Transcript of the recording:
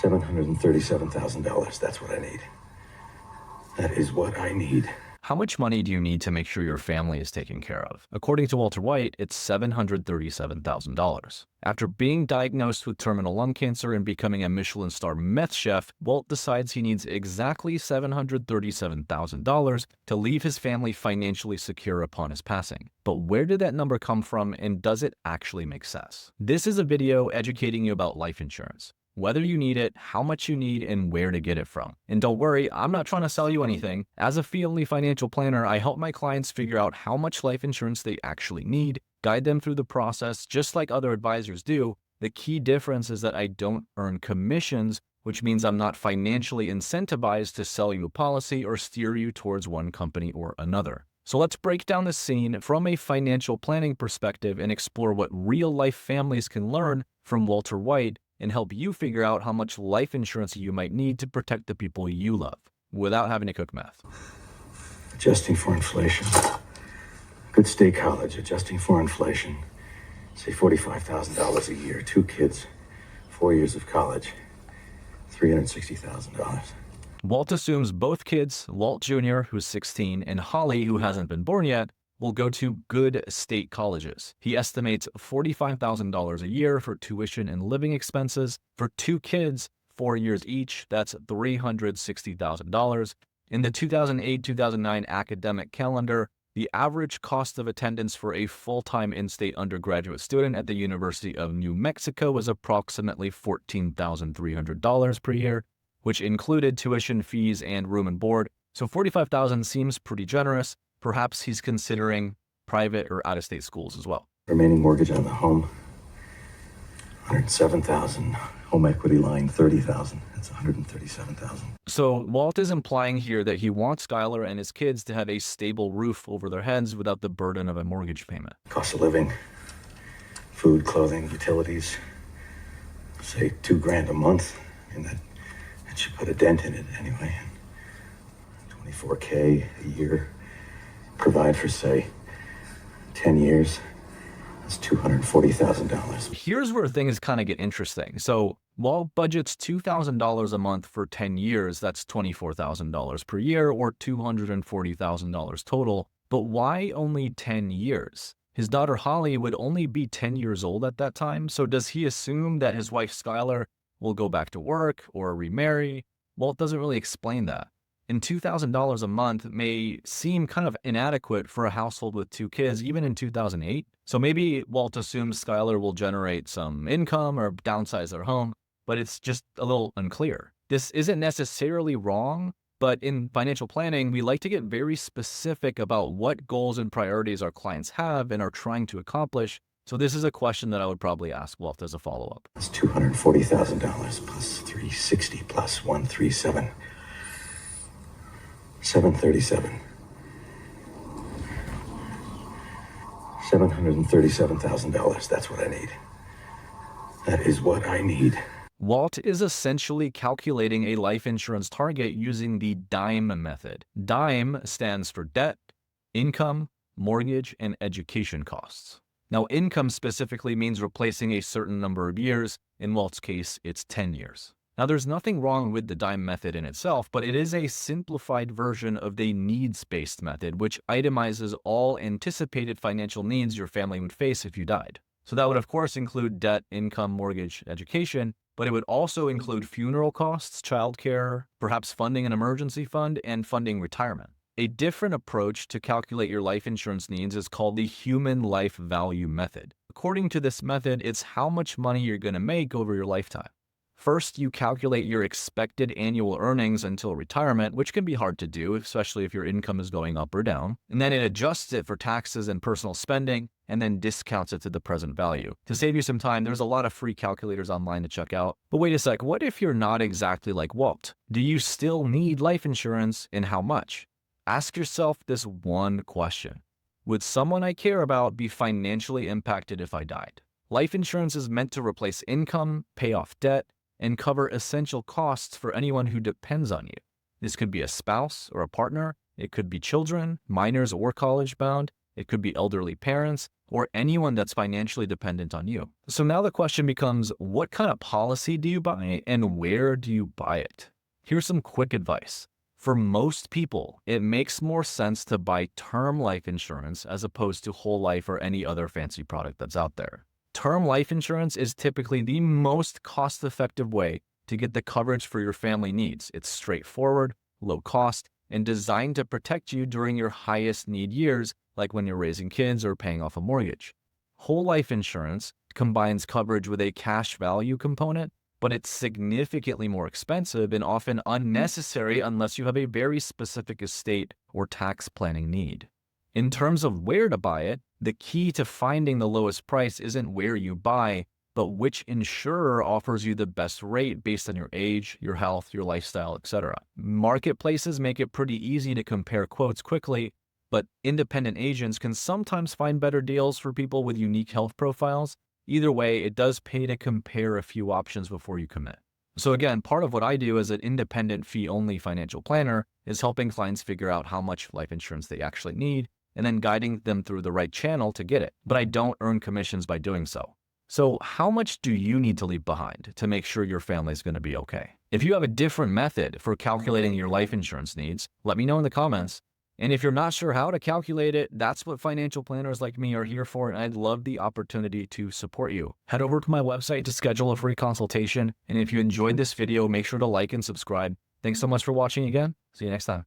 $737,000. That's what I need. That is what I need. How much money do you need to make sure your family is taken care of? According to Walter White, it's $737,000. After being diagnosed with terminal lung cancer and becoming a Michelin star meth chef, Walt decides he needs exactly $737,000 to leave his family financially secure upon his passing. But where did that number come from, and does it actually make sense? This is a video educating you about life insurance. Whether you need it, how much you need, and where to get it from. And don't worry, I'm not trying to sell you anything. As a fee-only financial planner, I help my clients figure out how much life insurance they actually need, guide them through the process just like other advisors do. The key difference is that I don't earn commissions, which means I'm not financially incentivized to sell you a policy or steer you towards one company or another. So let's break down the scene from a financial planning perspective and explore what real-life families can learn from Walter White and help you figure out how much life insurance you might need to protect the people you love without having to cook math. Adjusting for inflation. Good state college, adjusting for inflation. Say $45,000 a year, 2 kids, 4 years of college, $360,000. Walt assumes both kids, Walt Jr., who's 16, and Holly, who hasn't been born yet, will go to good state colleges. He estimates $45,000 a year for tuition and living expenses. For 2 kids, 4 years each, that's $360,000. In the 2008-2009 academic calendar, the average cost of attendance for a full-time in-state undergraduate student at the University of New Mexico was approximately $14,300 per year, which included tuition fees and room and board. So $45,000 seems pretty generous. Perhaps he's considering private or out-of-state schools as well. Remaining mortgage on the home, $107,000. Home equity line, $30,000. That's $137,000. So Walt is implying here that he wants Skylar and his kids to have a stable roof over their heads without the burden of a mortgage payment. Cost of living, food, clothing, utilities, say $2,000 a month, and that should put a dent in it anyway. $24K a year. Provide for, say, 10 years, that's $240,000. Here's where things kind of get interesting. So Walt budgets $2,000 a month for 10 years. That's $24,000 per year or $240,000 total. But why only 10 years? His daughter Holly would only be 10 years old at that time. So does he assume that his wife Skylar will go back to work or remarry? Walt doesn't really explain that. And $2,000 a month may seem kind of inadequate for a household with 2 kids, even in 2008. So maybe Walt assumes Skylar will generate some income or downsize their home, but it's just a little unclear. This isn't necessarily wrong, but in financial planning, we like to get very specific about what goals and priorities our clients have and are trying to accomplish. So this is a question that I would probably ask Walt as a follow-up. It's $240,000 plus $360 plus $137. $737,000. $737,000. That's what I need. That is what I need. Walt is essentially calculating a life insurance target using the DIME method. DIME stands for debt, income, mortgage, and education costs. Now, income specifically means replacing a certain number of years. In Walt's case, it's 10 years. Now, there's nothing wrong with the DIME method in itself, but it is a simplified version of the needs-based method, which itemizes all anticipated financial needs your family would face if you died. So that would, of course, include debt, income, mortgage, education, but it would also include funeral costs, childcare, perhaps funding an emergency fund, and funding retirement. A different approach to calculate your life insurance needs is called the human life value method. According to this method, it's how much money you're going to make over your lifetime. First, you calculate your expected annual earnings until retirement, which can be hard to do, especially if your income is going up or down. And then it adjusts it for taxes and personal spending, and then discounts it to the present value. To save you some time, there's a lot of free calculators online to check out. But wait a sec, what if you're not exactly like Walt? Do you still need life insurance, and how much? Ask yourself this one question. Would someone I care about be financially impacted if I died? Life insurance is meant to replace income, pay off debt, and cover essential costs for anyone who depends on you. This could be a spouse or a partner. It could be children, minors, or college-bound. It could be elderly parents or anyone that's financially dependent on you. So now the question becomes, what kind of policy do you buy and where do you buy it? Here's some quick advice. For most people, it makes more sense to buy term life insurance as opposed to whole life or any other fancy product that's out there. Term life insurance is typically the most cost-effective way to get the coverage for your family needs. It's straightforward, low cost, and designed to protect you during your highest need years, like when you're raising kids or paying off a mortgage. Whole life insurance combines coverage with a cash value component, but it's significantly more expensive and often unnecessary unless you have a very specific estate or tax planning need. In terms of where to buy it, the key to finding the lowest price isn't where you buy, but which insurer offers you the best rate based on your age, your health, your lifestyle, etc. Marketplaces make it pretty easy to compare quotes quickly, but independent agents can sometimes find better deals for people with unique health profiles. Either way, it does pay to compare a few options before you commit. So again, part of what I do as an independent fee-only financial planner is helping clients figure out how much life insurance they actually need and then guiding them through the right channel to get it. But I don't earn commissions by doing so. So how much do you need to leave behind to make sure your family's going to be okay? If you have a different method for calculating your life insurance needs, let me know in the comments. And if you're not sure how to calculate it, that's what financial planners like me are here for, and I'd love the opportunity to support you. Head over to my website to schedule a free consultation, and if you enjoyed this video, make sure to like and subscribe. Thanks so much for watching again. See you next time.